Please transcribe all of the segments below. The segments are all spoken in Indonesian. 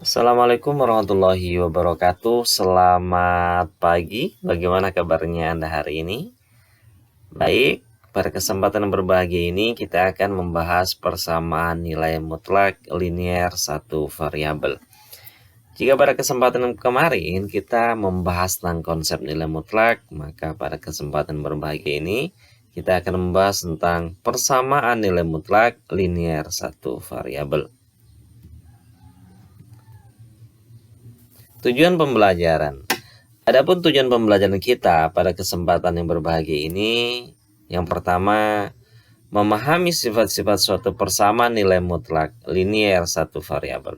Assalamualaikum warahmatullahi wabarakatuh. Selamat pagi. Bagaimana kabarnya Anda hari ini? Baik, pada kesempatan yang berbahagia ini kita akan membahas persamaan nilai mutlak linear satu variabel. Jika pada kesempatan kemarin kita membahas tentang konsep nilai mutlak, maka pada kesempatan berbahagia ini kita akan membahas tentang persamaan nilai mutlak linear satu variabel. Tujuan pembelajaran. Adapun tujuan pembelajaran kita pada kesempatan yang berbahagia ini, yang pertama, memahami sifat-sifat suatu persamaan nilai mutlak linear satu variabel.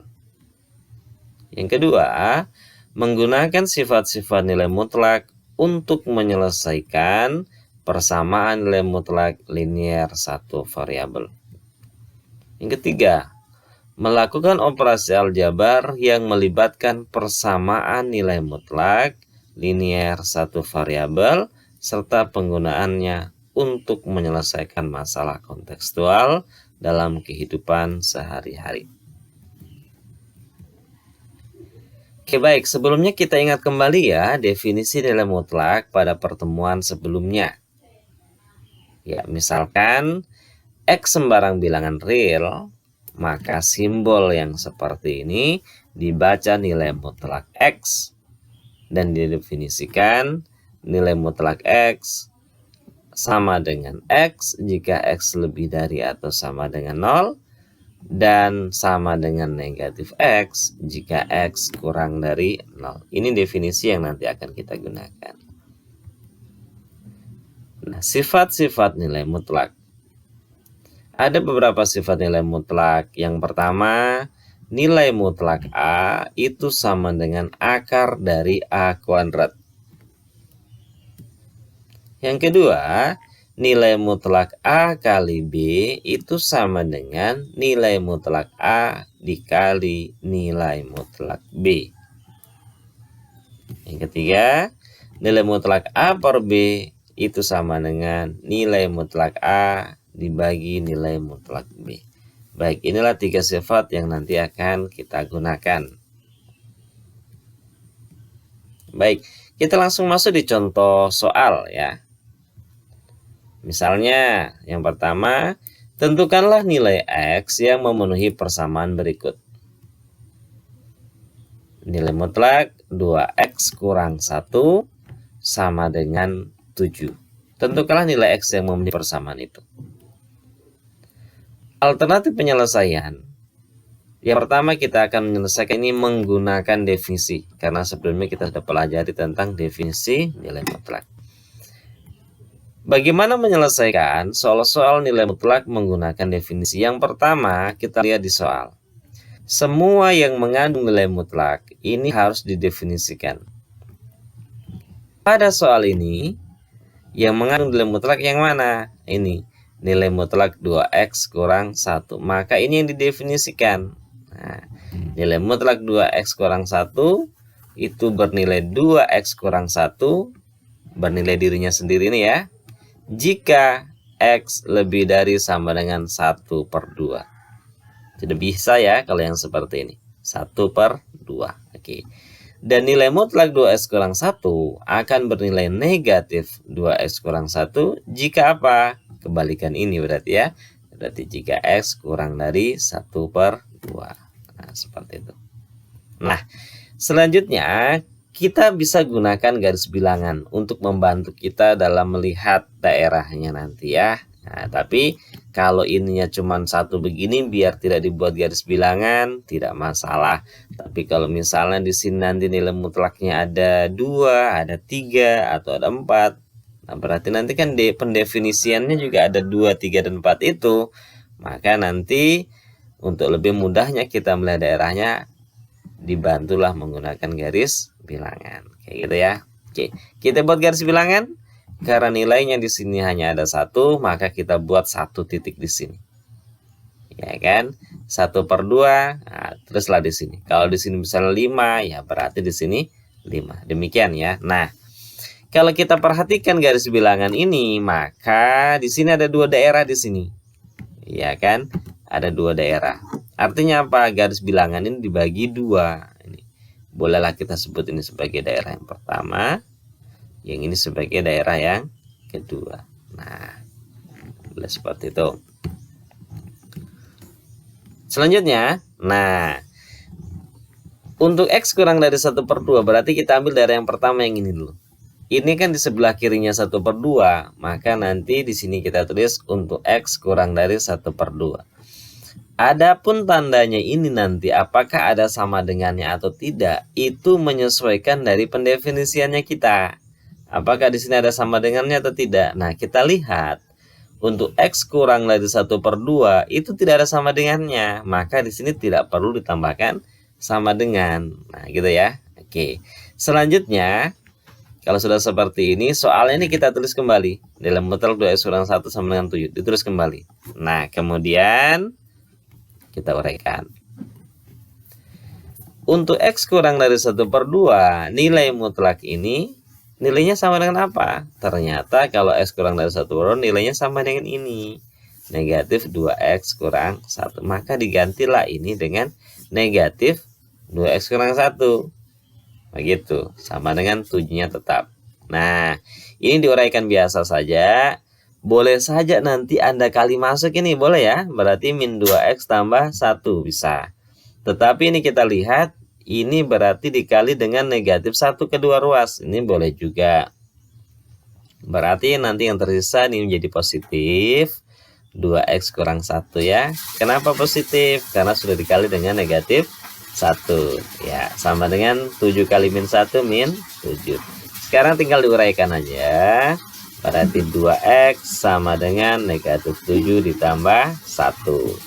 Yang kedua, menggunakan sifat-sifat nilai mutlak untuk menyelesaikan persamaan nilai mutlak linear satu variabel. Yang ketiga, melakukan operasi aljabar yang melibatkan persamaan nilai mutlak linear satu variabel serta penggunaannya untuk menyelesaikan masalah kontekstual dalam kehidupan sehari-hari. Oke, baik, sebelumnya kita ingat kembali ya definisi nilai mutlak pada pertemuan sebelumnya. Ya, misalkan X sembarang bilangan real, maka simbol yang seperti ini dibaca nilai mutlak X dan didefinisikan nilai mutlak X sama dengan X jika X lebih dari atau sama dengan 0 dan sama dengan negatif X jika X kurang dari 0. Ini definisi yang nanti akan kita gunakan. Nah, sifat-sifat nilai mutlak. Ada beberapa sifat nilai mutlak. Yang pertama, nilai mutlak A itu sama dengan akar dari A kuadrat. Yang kedua, nilai mutlak A kali B itu sama dengan nilai mutlak A dikali nilai mutlak B. Yang ketiga, nilai mutlak A per B itu sama dengan nilai mutlak A dibagi nilai mutlak B. Baik, inilah 3 sifat yang nanti akan kita gunakan. Baik, kita langsung masuk di contoh soal ya. Misalnya, yang pertama, tentukanlah nilai X yang memenuhi persamaan berikut. Nilai mutlak 2X kurang 1 sama dengan 7. Tentukanlah nilai X yang memenuhi persamaan itu. Alternatif penyelesaian. Yang pertama kita akan menyelesaikan ini menggunakan definisi. Karena sebelumnya kita sudah pelajari tentang definisi nilai mutlak. Bagaimana menyelesaikan soal-soal nilai mutlak menggunakan definisi? Yang pertama kita lihat di soal. Semua yang mengandung nilai mutlak ini harus didefinisikan. Pada soal ini, yang mengandung nilai mutlak yang mana? Ini. Nilai mutlak 2X kurang 1. Maka ini yang didefinisikan. Nah, nilai mutlak 2X kurang 1 itu bernilai 2X kurang 1. Bernilai dirinya sendiri ini ya. Jika X lebih dari sama dengan 1 per 2. Tidak bisa ya kalau yang seperti ini. 1 per 2. Oke. Dan nilai mutlak 2X kurang 1 akan bernilai negatif 2X kurang 1 jika apa? Kebalikan ini berarti ya. Berarti jika X kurang dari 1 per 2. Nah, seperti itu. Nah, selanjutnya kita bisa gunakan garis bilangan untuk membantu kita dalam melihat daerahnya nanti ya. Nah, tapi kalau ininya cuma satu begini biar tidak dibuat garis bilangan tidak masalah. Tapi kalau misalnya di sini nanti nilai mutlaknya ada 2, ada 3 atau ada 4. Nah, berarti nanti kan pendefinisiannya juga ada 2, 3, dan 4 itu. Maka nanti untuk lebih mudahnya kita melihat daerahnya dibantulah menggunakan garis bilangan. Kayak gitu ya. Oke, kita buat garis bilangan. Karena nilainya di sini hanya ada 1, maka kita buat 1 titik di sini. Ya kan? 1 per 2, nah, teruslah di sini. Kalau di sini misalnya 5, ya berarti di sini 5. Demikian ya. Nah, kalau kita perhatikan garis bilangan ini, maka di sini ada 2 daerah di sini. Ya kan? Ada 2 daerah. Artinya apa? Garis bilangan ini dibagi 2. Ini bolehlah kita sebut ini sebagai daerah yang pertama, yang ini sebagai daerah yang kedua. Nah, boleh seperti itu. Selanjutnya, nah, untuk X kurang dari 1/2 berarti kita ambil daerah yang pertama yang ini dulu. Ini kan di sebelah kirinya 1/2, maka nanti di sini kita tulis untuk X kurang dari 1/2. Adapun tandanya ini nanti apakah ada sama dengannya atau tidak, itu menyesuaikan dari pendefinisiannya kita. Apakah di sini ada sama dengannya atau tidak? Nah, kita lihat untuk X kurang dari 1/2 itu tidak ada sama dengannya, maka di sini tidak perlu ditambahkan sama dengan. Nah, gitu ya. Oke. Selanjutnya, kalau sudah seperti ini, soalnya ini kita tulis kembali. Nilai mutlak 2X kurang 1 sama dengan 7. Ditulis kembali. Nah, kemudian kita uraikan. Untuk X kurang dari 1/2, nilai mutlak ini nilainya sama dengan apa? Ternyata kalau X kurang dari 1/2, nilainya sama dengan ini. Negatif 2X kurang 1. Maka digantilah ini dengan negatif 2X kurang 1. Begitu, sama dengan 7-nya tetap. Nah, ini diuraikan biasa saja. Boleh saja nanti Anda kali masuk ini, boleh ya. Berarti min 2X tambah 1 bisa. Tetapi ini kita lihat, ini berarti dikali dengan negatif 1 kedua ruas. Ini boleh juga. Berarti nanti yang tersisa ini menjadi positif 2X kurang 1 ya. Kenapa positif? Karena sudah dikali dengan negatif 1 ya, sama dengan 7 kali min 1 min 7. Sekarang tinggal diuraikan aja. Berarti 2X sama dengan negatif 7 ditambah 1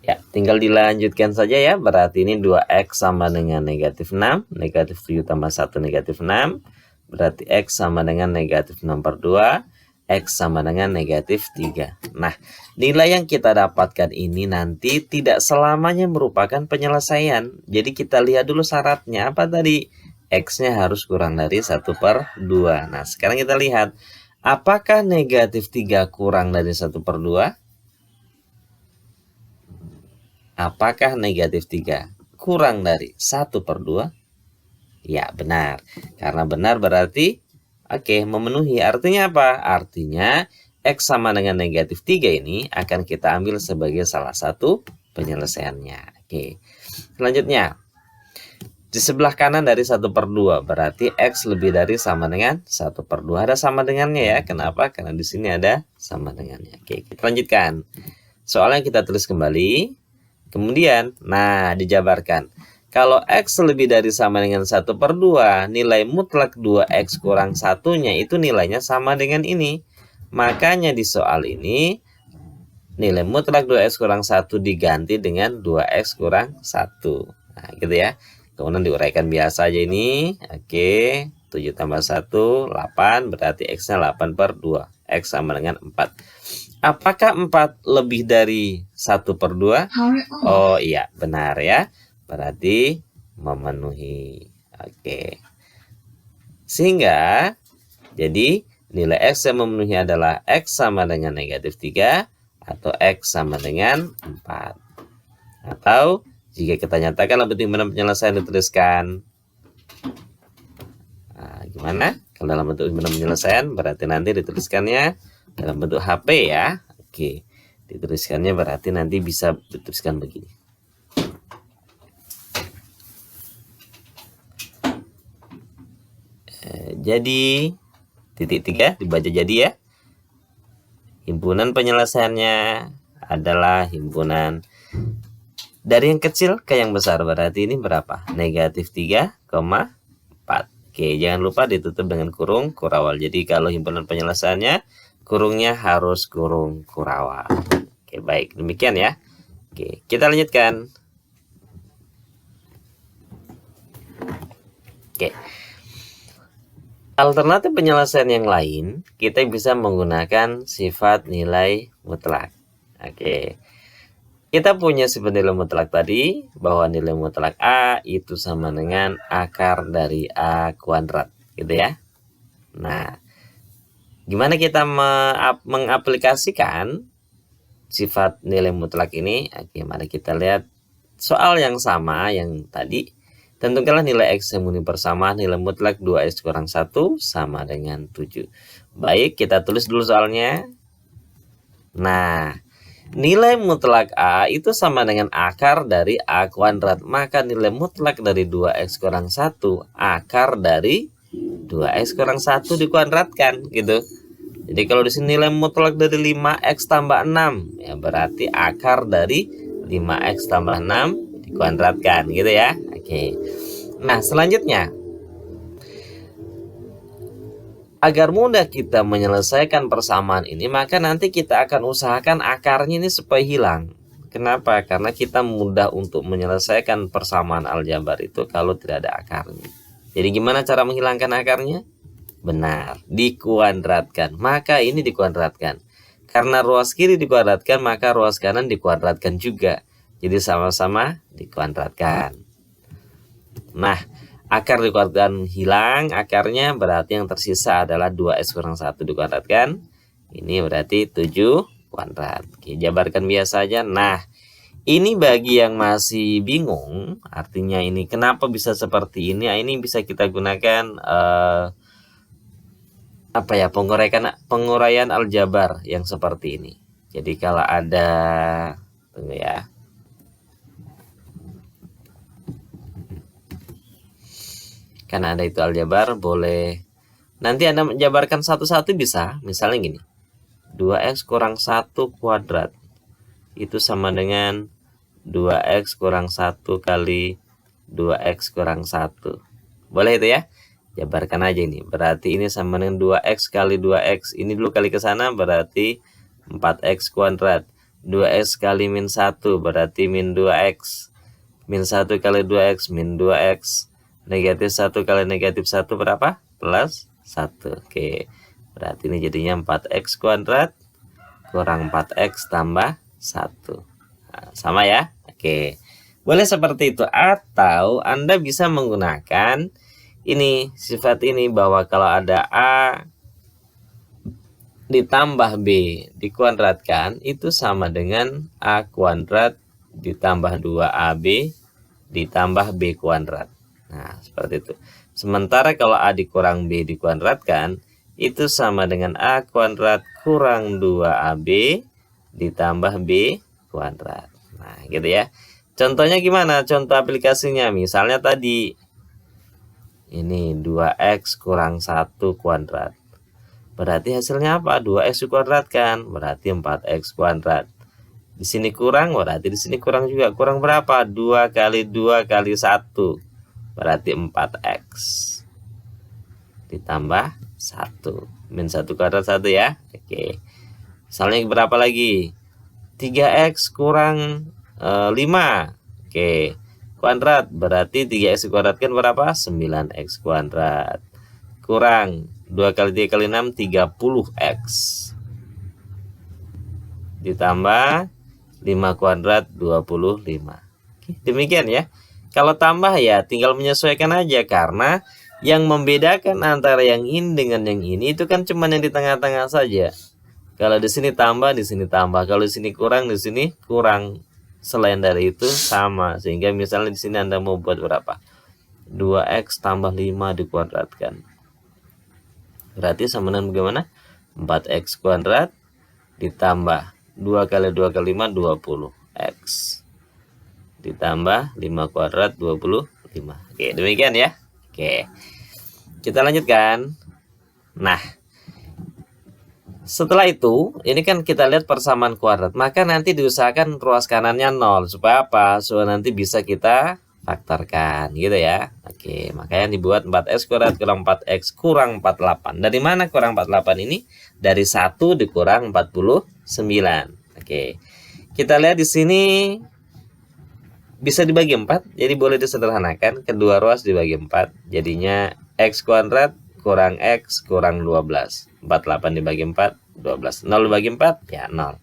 ya, tinggal dilanjutkan saja ya. Berarti ini 2X sama dengan negatif 6, negatif 7 tambah 1 negatif 6. Berarti X sama dengan negatif 6/2, X sama dengan negatif 3. Nah, nilai yang kita dapatkan ini nanti tidak selamanya merupakan penyelesaian. Jadi kita lihat dulu syaratnya. Apa tadi? X-nya harus kurang dari 1/2. Nah, sekarang kita lihat. Apakah negatif 3 kurang dari 1/2? Apakah negatif 3 kurang dari 1/2? Ya, benar. Karena benar berarti oke, memenuhi. Artinya apa? Artinya X sama dengan negatif 3 ini akan kita ambil sebagai salah satu penyelesaiannya. Oke. Selanjutnya, di sebelah kanan dari 1/2 berarti X lebih dari sama dengan 1/2. Ada sama dengannya ya. Kenapa? Karena di sini ada sama dengannya. Oke, kita lanjutkan. Soalnya kita tulis kembali. Kemudian, nah, dijabarkan. Kalau X lebih dari sama dengan 1/2, nilai mutlak 2X kurang 1-nya itu nilainya sama dengan ini. Makanya di soal ini, nilai mutlak 2X kurang 1 diganti dengan 2X kurang 1. Nah, gitu ya. Kemudian diuraikan biasa aja ini. Oke, 7 tambah 1, 8. Berarti X-nya 8/2. X sama dengan 4. Apakah 4 lebih dari 1/2? Oh iya, benar ya. Berarti memenuhi. Oke. Sehingga jadi nilai X yang memenuhi adalah X sama dengan negatif 3 atau X sama dengan 4. Atau jika kita nyatakan lebih benar penyelesaian dituliskan. Nah, gimana? Kalau dalam bentuk benar penyelesaian berarti nanti dituliskannya dalam bentuk HP ya. Oke. Dituliskannya berarti nanti bisa dituliskan begini. Jadi titik 3 dibaca jadi ya. Himpunan penyelesaiannya adalah himpunan dari yang kecil ke yang besar. Berarti ini berapa? Negatif 3,4. Oke, jangan lupa ditutup dengan kurung kurawal. Jadi kalau himpunan penyelesaiannya, kurungnya harus kurung kurawal. Oke, baik. Demikian ya. Oke, kita lanjutkan. Oke. Alternatif penyelesaian yang lain, kita bisa menggunakan sifat nilai mutlak. Oke. Kita punya sifat nilai mutlak tadi, bahwa nilai mutlak A itu sama dengan akar dari A kuadrat, gitu ya. Nah, gimana kita mengaplikasikan sifat nilai mutlak ini. Oke, mari kita lihat soal yang sama yang tadi. Tentukanlah nilai X yang memenuhi persamaan nilai mutlak 2X kurang 1 sama dengan 7. Baik, kita tulis dulu soalnya. Nah, nilai mutlak A itu sama dengan akar dari A kuadrat. Maka nilai mutlak dari 2X kurang 1 akar dari 2X kurang 1 dikuadratkan gitu. Jadi kalau di sini nilai mutlak dari 5X tambah 6, ya berarti akar dari 5X tambah 6 dikuadratkan gitu ya. Oke. Nah, selanjutnya agar mudah kita menyelesaikan persamaan ini, maka nanti kita akan usahakan akarnya ini supaya hilang. Kenapa? Karena kita mudah untuk menyelesaikan persamaan aljabar itu kalau tidak ada akarnya. Jadi gimana cara menghilangkan akarnya? Benar, dikuadratkan. Maka ini dikuadratkan. Karena ruas kiri dikuadratkan, maka ruas kanan dikuadratkan juga. Jadi sama-sama dikuadratkan. Nah, akar dikuadratkan hilang, akarnya berarti yang tersisa adalah 2X kurang 1 dikuadratkan. Ini berarti 7 kuadrat. Oke, jabarkan biasa aja. Nah, ini bagi yang masih bingung, artinya ini kenapa bisa seperti ini? Nah, ini bisa kita gunakan penguraian aljabar yang seperti ini. Jadi kalau ada, tunggu ya. Karena ada itu aljabar, boleh nanti Anda menjabarkan satu-satu bisa. Misalnya gini, 2X kurang 1 kuadrat itu sama dengan 2X kurang 1 kali 2X kurang 1. Boleh itu ya? Jabarkan aja ini. Berarti ini sama dengan 2X kali 2X. Ini dulu kali ke sana berarti 4X kuadrat. 2X kali min 1 berarti min 2X. Min 1 kali 2X min 2X. Negatif 1 kali negatif 1 berapa? Plus 1. Oke. Berarti ini jadinya 4X kuadrat kurang 4X tambah 1. Nah, sama ya? Oke. Boleh seperti itu. Atau Anda bisa menggunakan ini, sifat ini, bahwa kalau ada A ditambah B dikuadratkan itu sama dengan A kuadrat ditambah 2AB ditambah B kuadrat. Nah, seperti itu. Sementara kalau A dikurang B dikuadratkan itu sama dengan A kuadrat kurang 2AB ditambah B kuadrat. Nah, gitu ya. Contohnya gimana? Contoh aplikasinya misalnya tadi ini 2X kurang 1 kuadrat. Berarti hasilnya apa? 2X dikuadratkan, berarti 4X kuadrat. Di sini kurang, berarti di sini kurang juga. Kurang berapa? 2 kali 2 kali 1. Berarti 4X. Ditambah 1. Min 1 kuadrat 1 ya. Oke. Misalnya berapa lagi? 3X kurang 5. Oke. Kuadrat berarti 3X dikuadratkan berapa? 9X kuadrat. Kurang 2 kali 3 kali 6 30X. Ditambah 5 kuadrat 25. Oke, demikian ya. Kalau tambah ya tinggal menyesuaikan aja, karena yang membedakan antara yang ini dengan yang ini itu kan cuma yang di tengah-tengah saja. Kalau di sini tambah, di sini tambah. Kalau di sini kurang, di sini kurang. Selain dari itu sama. Sehingga misalnya di sini Anda mau buat berapa? 2X tambah 5 dikuadratkan. Berarti sama dengan bagaimana? 4X kuadrat ditambah 2 kali 2 kali 5 20X. Ditambah 5 kuadrat 25. Oke, demikian ya. Oke. Kita lanjutkan. Nah, setelah itu, ini kan kita lihat persamaan kuadrat. Maka nanti diusahakan ruas kanannya 0. Supaya apa? Supaya nanti bisa kita faktorkan gitu ya. Oke, makanya dibuat 4X kuadrat kurang 4X kurang 48. Dari mana kurang 48 ini? Dari 1 dikurang 49. Oke. Kita lihat di sini bisa dibagi 4, jadi boleh disederhanakan. Kedua ruas dibagi 4, jadinya X kuadrat kurang X kurang 12. 48 dibagi 4, 12. 0 dibagi 4, ya 0.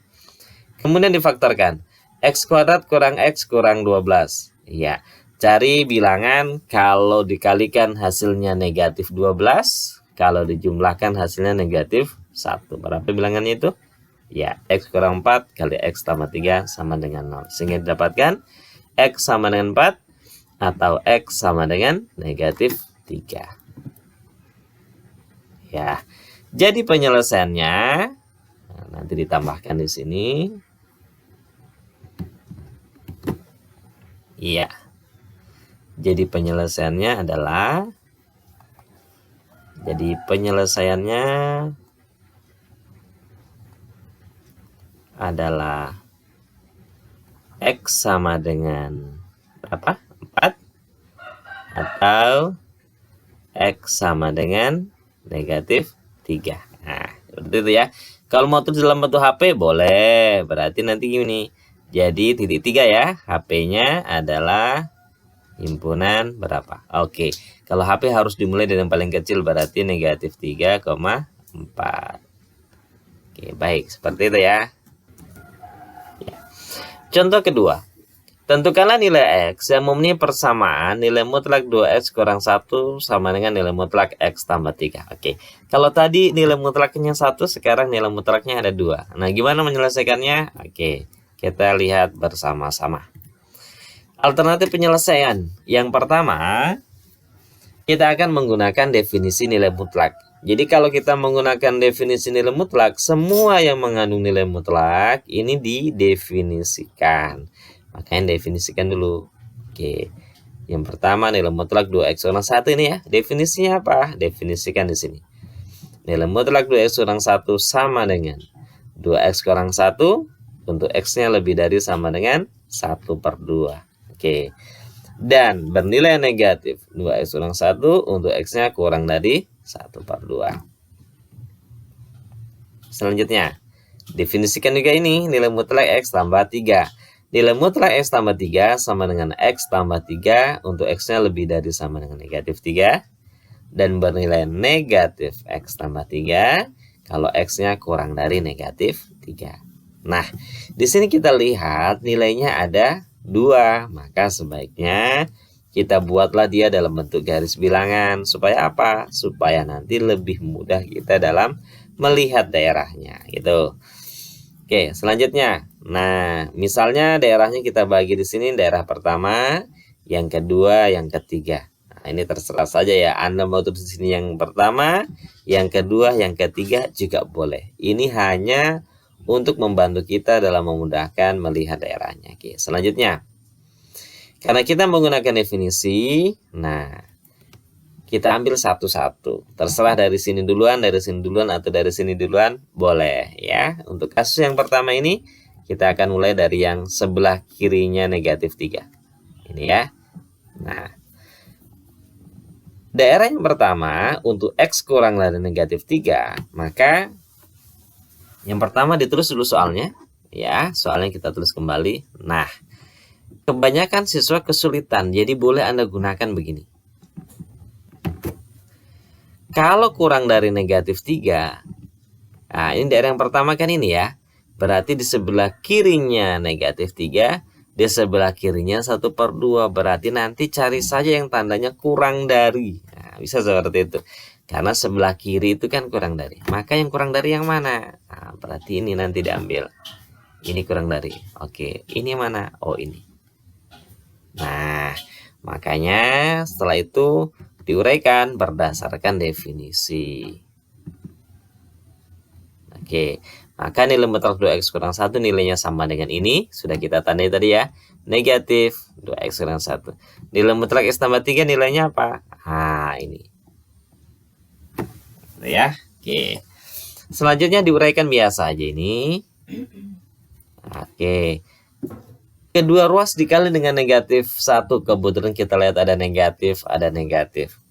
Kemudian difaktorkan. X kuadrat kurang X kurang 12. Ya, cari bilangan kalau dikalikan hasilnya negatif 12. Kalau dijumlahkan hasilnya negatif 1. Berapa bilangannya itu? Ya, X kurang 4 kali X tambah 3 sama dengan 0. Sehingga didapatkan X sama dengan 4 atau X sama dengan negatif 3. Ya, jadi penyelesaiannya, nah, nanti ditambahkan di sini. Iya. Jadi penyelesaiannya adalah X sama dengan berapa? 4 atau X sama dengan negatif 3. Nah, seperti itu ya. Kalau mau tulis dalam bentuk HP boleh. Berarti nanti gini. Jadi titik 3 ya. HP-nya adalah himpunan berapa? Oke. Kalau HP harus dimulai dari yang paling kecil, berarti negatif 3,4. Oke, baik. Seperti itu ya. Contoh kedua, tentukanlah nilai X yang memenuhi persamaan nilai mutlak 2X kurang 1 sama dengan nilai mutlak X tambah 3. Oke, kalau tadi nilai mutlaknya 1, sekarang nilai mutlaknya ada 2. Nah, gimana menyelesaikannya? Oke, kita lihat bersama-sama. Alternatif penyelesaian. Yang pertama, kita akan menggunakan definisi nilai mutlak. Jadi kalau kita menggunakan definisi nilai mutlak, semua yang mengandung nilai mutlak ini didefinisikan. Makanya definisikan dulu. Oke. Yang pertama nilai mutlak 2X kurang 1 ini ya. Definisinya apa? Definisikan di sini. Nilai mutlak 2X kurang 1 sama dengan 2X kurang 1 untuk X-nya lebih dari sama dengan 1/2. Oke. Dan bernilai negatif 2X kurang 1 untuk X-nya kurang dari 1/2. Selanjutnya, definisikan juga ini nilai mutlak X tambah 3. Nilai mutlak X tambah 3 sama dengan X tambah 3 untuk X-nya lebih dari sama dengan negatif 3. Dan bernilai negatif X tambah 3 kalau X-nya kurang dari negatif 3. Nah, di sini kita lihat nilainya ada 2. Maka sebaiknya kita buatlah dia dalam bentuk garis bilangan. Supaya apa? Supaya nanti lebih mudah kita dalam melihat daerahnya gitu. Oke, selanjutnya. Nah, misalnya daerahnya kita bagi di sini daerah pertama, yang kedua, yang ketiga. Nah, ini terserah saja ya. Anda mau tulis di sini yang pertama, yang kedua, yang ketiga juga boleh. Ini hanya untuk membantu kita dalam memudahkan melihat daerahnya. Oke, selanjutnya. Karena kita menggunakan definisi, nah kita ambil satu-satu. Terserah dari sini duluan, atau dari sini duluan, boleh ya. Untuk kasus yang pertama ini, kita akan mulai dari yang sebelah kirinya negatif 3. Ini ya. Nah, daerah yang pertama untuk X kurang dari negatif 3, maka yang pertama ditulis dulu soalnya. Ya, soalnya kita tulis kembali. Nah, kebanyakan siswa kesulitan, jadi boleh Anda gunakan begini. Kalau kurang dari negatif 3, nah ini daerah yang pertama kan ini ya. Berarti di sebelah kirinya negatif 3, di sebelah kirinya 1/2. Berarti nanti cari saja yang tandanya kurang dari. Nah, bisa seperti itu. Karena sebelah kiri itu kan kurang dari. Maka yang kurang dari yang mana? Nah, berarti ini nanti diambil. Ini kurang dari. Oke, ini mana? Oh, ini. Nah, makanya setelah itu diuraikan berdasarkan definisi. Oke, maka nilai mutlak 2X kurang 1 nilainya sama dengan ini. Sudah kita tandai tadi ya. Negatif 2X kurang 1. Nilai mutlak X tambah 3 nilainya apa? Nah, ini. Ya, oke. Selanjutnya diuraikan biasa aja ini. Oke. Kedua ruas dikali dengan negatif 1. Kebetulan kita lihat ada negatif,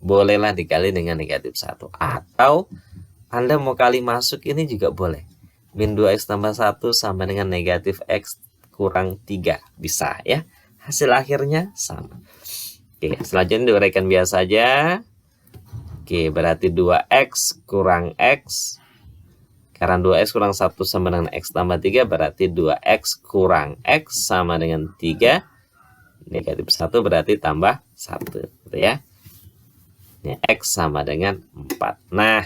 Bolehlah dikali dengan negatif 1. Atau Anda mau kali masuk ini juga boleh. Min 2X tambah 1 sama dengan negatif X kurang 3. Bisa ya. Hasil akhirnya sama. Oke, selanjutnya diuraikan biasa aja. Oke, berarti 2X kurang X. Karena 2X kurang 1 sama dengan X tambah 3, berarti 2X kurang X sama dengan 3. Negatif 1 berarti tambah 1. Gitu ya. Ini X sama dengan 4. Nah,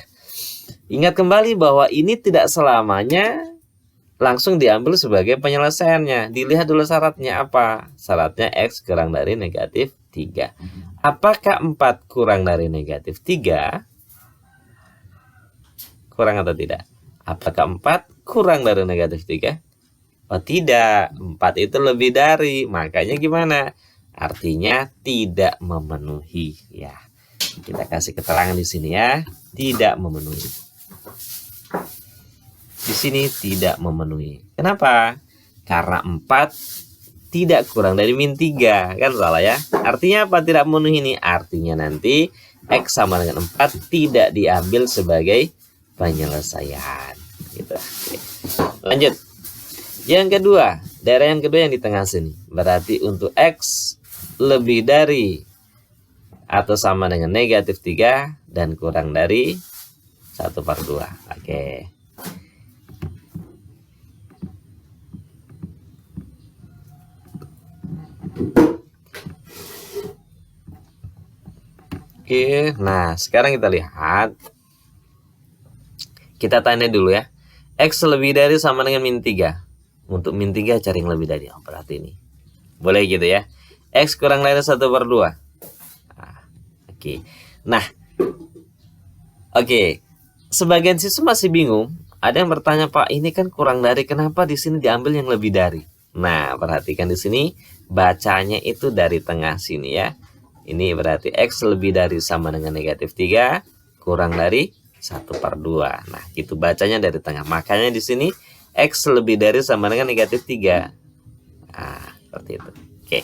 ingat kembali bahwa ini tidak selamanya langsung diambil sebagai penyelesaiannya. Dilihat dulu syaratnya apa? Syaratnya X kurang dari negatif 3. Apakah 4 kurang dari negatif 3? Kurang atau tidak? Apakah 4 kurang dari negatif 3? Oh tidak, 4 itu lebih dari. Makanya gimana? Artinya tidak memenuhi ya. Kita kasih keterangan di sini ya, tidak memenuhi. Di sini tidak memenuhi. Kenapa? Karena 4 tidak kurang dari min 3. Kan salah ya. Artinya apa tidak memenuhi ini? Artinya nanti X sama dengan 4 tidak diambil sebagai penyelesaian. Gitu. Oke. Lanjut. Yang kedua, daerah yang kedua yang di tengah sini. Berarti untuk X lebih dari atau sama dengan negatif 3 dan kurang dari 1/2. Oke. Oke, nah sekarang kita lihat. Kita tanya dulu ya. X lebih dari sama dengan min 3. Untuk min 3 cari yang lebih dari. Oh, berarti ini. Boleh gitu ya. X kurang dari 1/2. Oke. Nah. Oke. Sebagian siswa masih bingung. Ada yang bertanya, Pak, ini kan kurang dari, kenapa di sini diambil yang lebih dari? Nah, perhatikan di sini bacanya itu dari tengah sini ya. Ini berarti X lebih dari sama dengan negatif 3 kurang dari 1/2. Nah, itu bacanya dari tengah. Makanya di sini X lebih dari sama dengan negatif 3. Nah, seperti itu. Oke.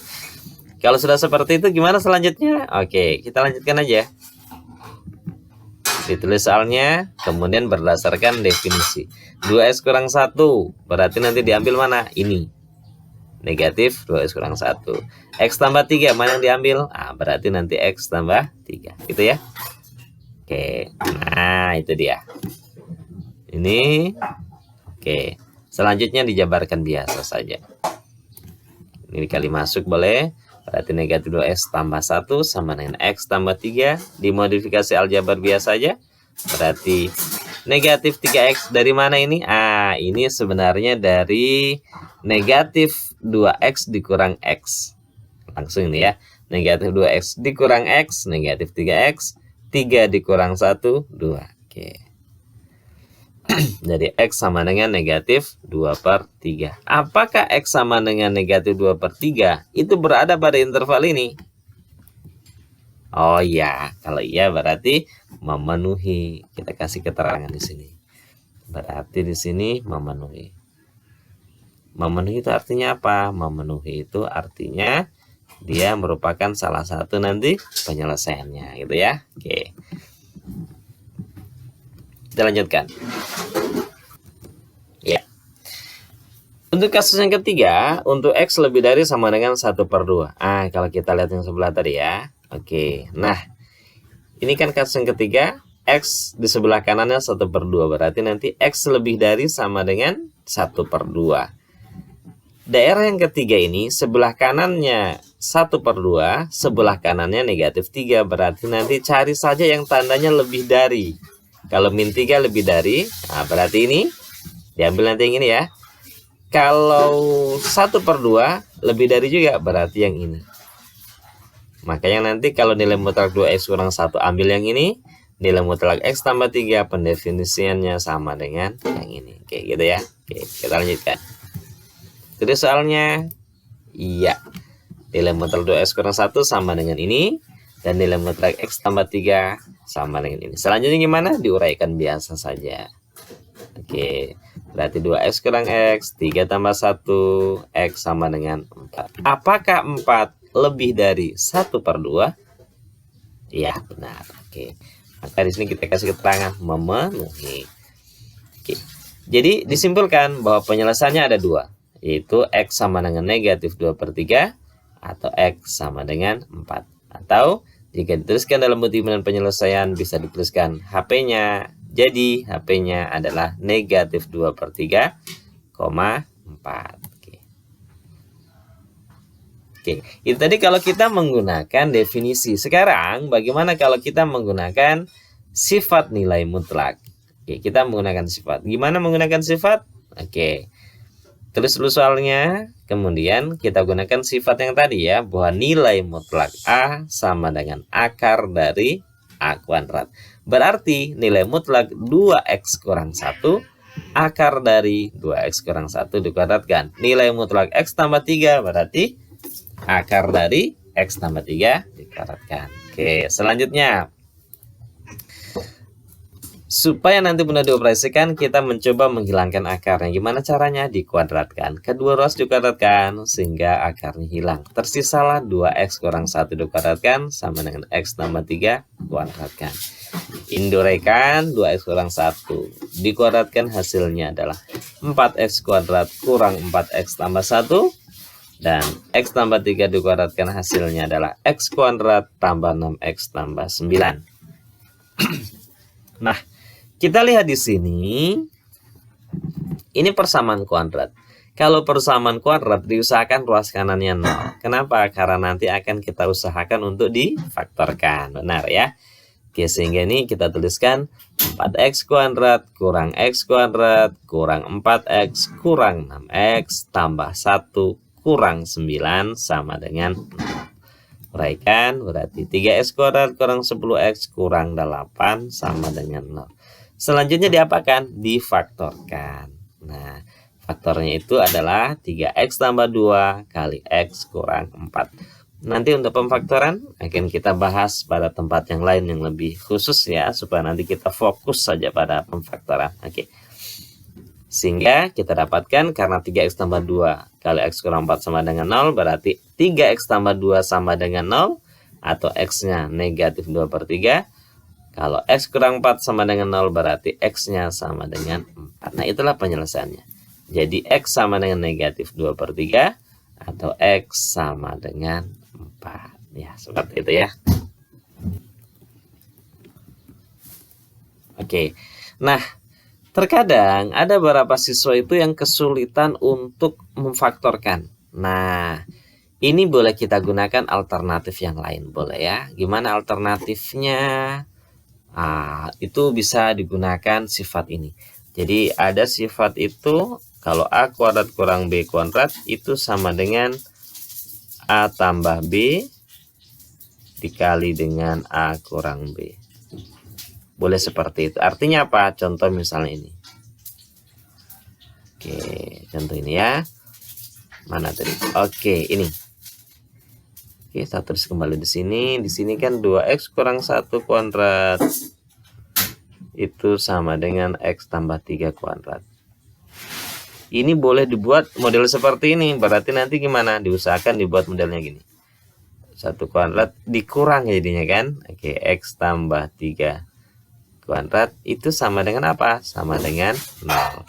Kalau sudah seperti itu gimana selanjutnya? Oke, kita lanjutkan aja. Ditulis soalnya, kemudian berdasarkan definisi. 2X kurang 1, berarti nanti diambil mana? Ini. Negatif 2X kurang 1. X tambah 3, mana yang diambil? Ah, berarti nanti X tambah 3. Gitu ya. Oke, nah itu dia. Ini. Oke, selanjutnya dijabarkan biasa saja. Ini dikali masuk boleh. Berarti negatif 2X tambah 1 sama dengan X tambah 3. Dimodifikasi aljabar biasa aja. Berarti negatif 3X dari mana ini? Ah, ini sebenarnya dari negatif 2X dikurang X. Langsung ini ya. Negatif 2X dikurang X, negatif 3X. 3 dikurang 1, 2. Oke. Jadi X sama dengan negatif 2/3. Apakah X sama dengan negatif 2/3? Itu berada pada interval ini. Oh iya, kalau iya berarti memenuhi. Kita kasih keterangan di sini. Berarti di sini memenuhi. Memenuhi itu artinya apa? Memenuhi itu artinya dia merupakan salah satu nanti penyelesaiannya, gitu ya. Oke. Kita lanjutkan. Ya. Untuk kasus yang ketiga, untuk X lebih dari sama dengan 1/2. Ah, kalau kita lihat yang sebelah tadi ya. Oke. Nah, ini kan kasus yang ketiga, X di sebelah kanannya 1/2. Berarti nanti X lebih dari sama dengan 1/2. Daerah yang ketiga ini sebelah kanannya 1/2, sebelah kanannya negatif 3. Berarti nanti cari saja yang tandanya lebih dari. Kalau min 3 lebih dari, nah berarti ini diambil nanti yang ini ya. Kalau 1/2 lebih dari juga, berarti yang ini. Makanya nanti kalau nilai mutlak 2X kurang 1 ambil yang ini. Nilai mutlak X tambah 3 pendefinisiannya sama dengan yang ini. Oke gitu ya. Oke, kita lanjutkan. Jadi soalnya, iya. Nilai mutlak 2X kurang 1 sama dengan ini. Dan nilai mutlak X tambah 3 sama dengan ini. Selanjutnya gimana? Diuraikan biasa saja. Oke, berarti 2X kurang X, 3 tambah 1, X sama dengan 4. Apakah 4 lebih dari 1/2? Ya, benar. Oke, maka di sini kita kasih keterangan memenuhi. Oke, jadi disimpulkan bahwa penyelesaiannya ada dua, yaitu X sama dengan negatif 2/3 atau X sama dengan 4. Atau jika dituliskan dalam multiplian penyelesaian bisa dituliskan HP-nya. Jadi HP-nya adalah negatif 2/3, 4. Oke, itu tadi kalau kita menggunakan definisi. Sekarang bagaimana kalau kita menggunakan sifat nilai mutlak? Oke, kita menggunakan sifat. Gimana menggunakan sifat? Oke, Tulis dulu soalnya, kemudian kita gunakan sifat yang tadi ya, bahwa nilai mutlak A sama dengan akar dari A kuadrat. Berarti nilai mutlak 2x kurang 1, akar dari 2x kurang 1 dikuadratkan. Nilai mutlak x tambah 3 berarti akar dari x tambah 3 dikuadratkan. Oke, selanjutnya. Supaya nanti mudah dioperasikan, kita mencoba menghilangkan akarnya. Gimana caranya? Dikuadratkan. Kedua ruas dikuadratkan sehingga akarnya hilang. Tersisalah 2x kurang 1 dikuadratkan sama dengan x tambah 3 kuadratkan. Induraikan 2x kurang 1 dikuadratkan, hasilnya adalah 4x kuadrat kurang 4x tambah 1. Dan x tambah 3 dikuadratkan, hasilnya adalah x kuadrat tambah 6x tambah 9. Nah, kita lihat di sini, ini persamaan kuadrat. Kalau persamaan kuadrat diusahakan ruas kanannya 0. Kenapa? Karena nanti akan kita usahakan untuk difaktorkan. Benar ya? Oke, sehingga ini kita tuliskan 4x kuadrat kurang x kuadrat kurang 4x kurang 6x tambah 1 kurang 9 sama dengan 0. Uraikan, berarti 3x kuadrat kurang 10x kurang 8 sama dengan 0. Selanjutnya diapakan? Difaktorkan. Nah, faktornya itu adalah 3x tambah 2 kali x kurang 4. Nanti untuk pemfaktoran akan kita bahas pada tempat yang lain yang lebih khusus ya, supaya nanti kita fokus saja pada pemfaktoran. Oke. Sehingga kita dapatkan karena 3x tambah 2 kali x kurang 4 sama dengan 0, berarti 3x tambah 2 sama dengan 0, atau x-nya negatif 2/3. Kalau x kurang 4 sama dengan 0, berarti x-nya sama dengan 4. Nah, itulah penyelesaiannya. Jadi x sama dengan negatif 2/3 atau x sama dengan 4. Ya, seperti itu ya. Oke. Nah, terkadang ada beberapa siswa itu yang kesulitan untuk memfaktorkan. Nah, ini boleh kita gunakan alternatif yang lain, boleh ya. Gimana alternatifnya? Itu bisa digunakan sifat ini. Jadi ada sifat itu, kalau A kuadrat kurang B kuadrat itu sama dengan A tambah B dikali dengan A kurang B. Boleh seperti itu. Artinya apa? Contoh misalnya ini. Oke, contoh ini ya. Mana tadi? Oke, ini. Oke, saya tulis kembali di sini. Di sini kan 2x kurang 1 kuadrat itu sama dengan x tambah 3 kuadrat. Ini boleh dibuat model seperti ini. Berarti nanti gimana? Diusahakan dibuat modelnya gini. 1 kuadrat dikurang jadinya kan. Oke, x tambah 3 kuadrat itu sama dengan apa? Sama dengan 0.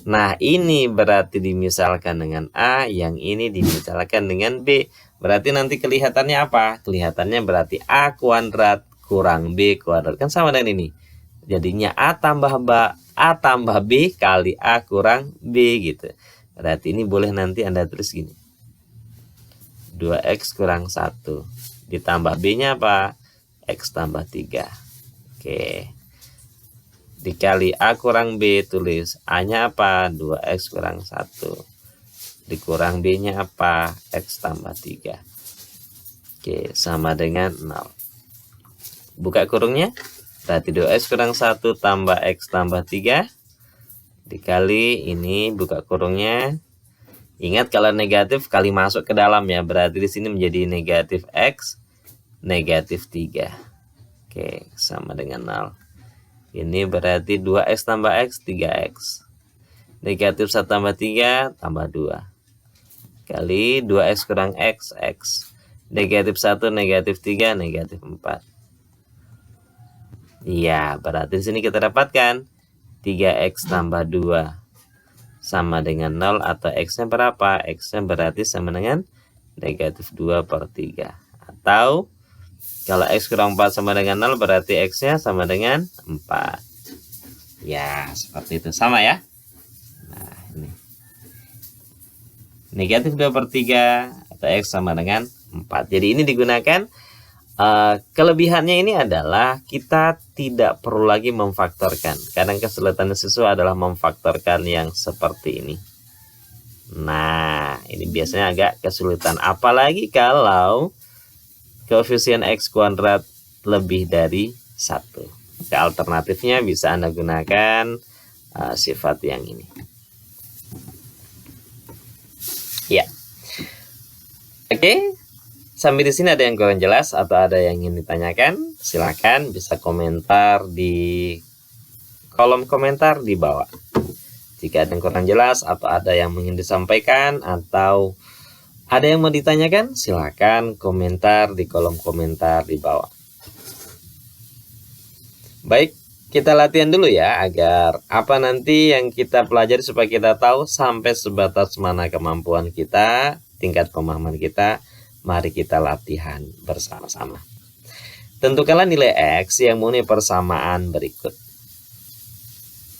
Nah, ini berarti dimisalkan dengan A, yang ini dimisalkan dengan B. Berarti nanti kelihatannya apa? Kelihatannya berarti A kuadrat kurang B kuadrat. Kan sama dengan ini. Jadinya A tambah B kali A kurang B gitu. Berarti ini boleh nanti Anda tulis gini. 2x kurang 1 ditambah B-nya apa? X tambah 3. Oke. Dikali A kurang B, tulis A-nya apa? 2x kurang 1. Dikurang B-nya apa? X tambah 3. Oke, sama dengan 0. Buka kurungnya. Berarti 2x kurang 1 tambah X tambah 3. Dikali ini, buka kurungnya. Ingat kalau negatif kali masuk ke dalam ya. Berarti di sini menjadi negatif X, negatif 3. Oke, sama dengan 0. Ini berarti 2x tambah X, 3x. Negatif 1 tambah 3, tambah 2. Kali 2x kurang X, X. Negatif 1, negatif 3, negatif 4. Iya, berarti di sini kita dapatkan 3x tambah 2 sama dengan 0, atau x-nya berapa? X-nya berarti sama dengan negatif 2/3. Atau kalau x kurang 4 sama dengan 0, berarti x-nya sama dengan 4. Ya, seperti itu. Sama ya. Nah, ini. Negatif 2/3 atau x sama dengan 4. Jadi ini digunakan. Kelebihannya ini adalah kita tidak perlu lagi memfaktorkan. Kadang kesulitan siswa adalah memfaktorkan yang seperti ini. Nah, ini biasanya agak kesulitan. Apalagi kalau koefisien X kuadrat lebih dari 1. Oke, alternatifnya bisa Anda gunakan sifat yang ini. Ya. Oke. Sampai di sini ada yang kurang jelas atau ada yang ingin ditanyakan? Silakan bisa komentar di kolom komentar di bawah. Jika ada yang kurang jelas atau ada yang ingin disampaikan atau ada yang mau ditanyakan, silakan komentar di kolom komentar di bawah. Baik, kita latihan dulu ya agar apa nanti yang kita pelajari supaya kita tahu sampai sebatas mana kemampuan kita, tingkat pemahaman kita. Mari kita latihan bersama-sama. Tentukanlah nilai X yang memenuhi persamaan berikut.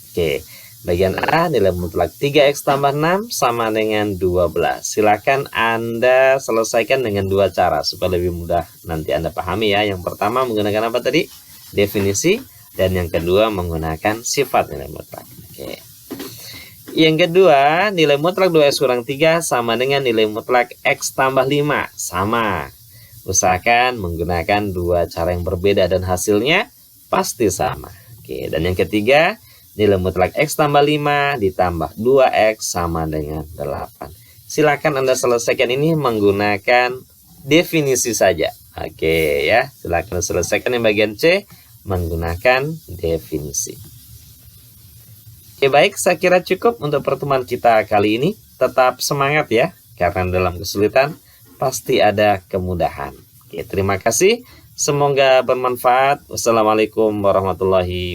Oke, bagian A, nilai mutlak 3X tambah 6 sama dengan 12. Silakan Anda selesaikan dengan dua cara supaya lebih mudah nanti Anda pahami ya. Yang pertama menggunakan apa tadi? Definisi. Dan yang kedua menggunakan sifat nilai mutlak. Oke. Yang kedua, nilai mutlak 2X kurang 3 sama dengan nilai mutlak X tambah 5. Sama. Usahakan menggunakan dua cara yang berbeda dan hasilnya pasti sama. Oke, dan yang ketiga, nilai mutlak X tambah 5 ditambah 2X sama dengan 8. Silakan Anda selesaikan ini menggunakan definisi saja. Oke ya, silakan selesaikan yang bagian C menggunakan definisi. Oke, baik, saya kira cukup untuk pertemuan kita kali ini. Tetap semangat ya, karena dalam kesulitan pasti ada kemudahan. Oke, terima kasih. Semoga bermanfaat. Wassalamualaikum warahmatullahi wabarakatuh.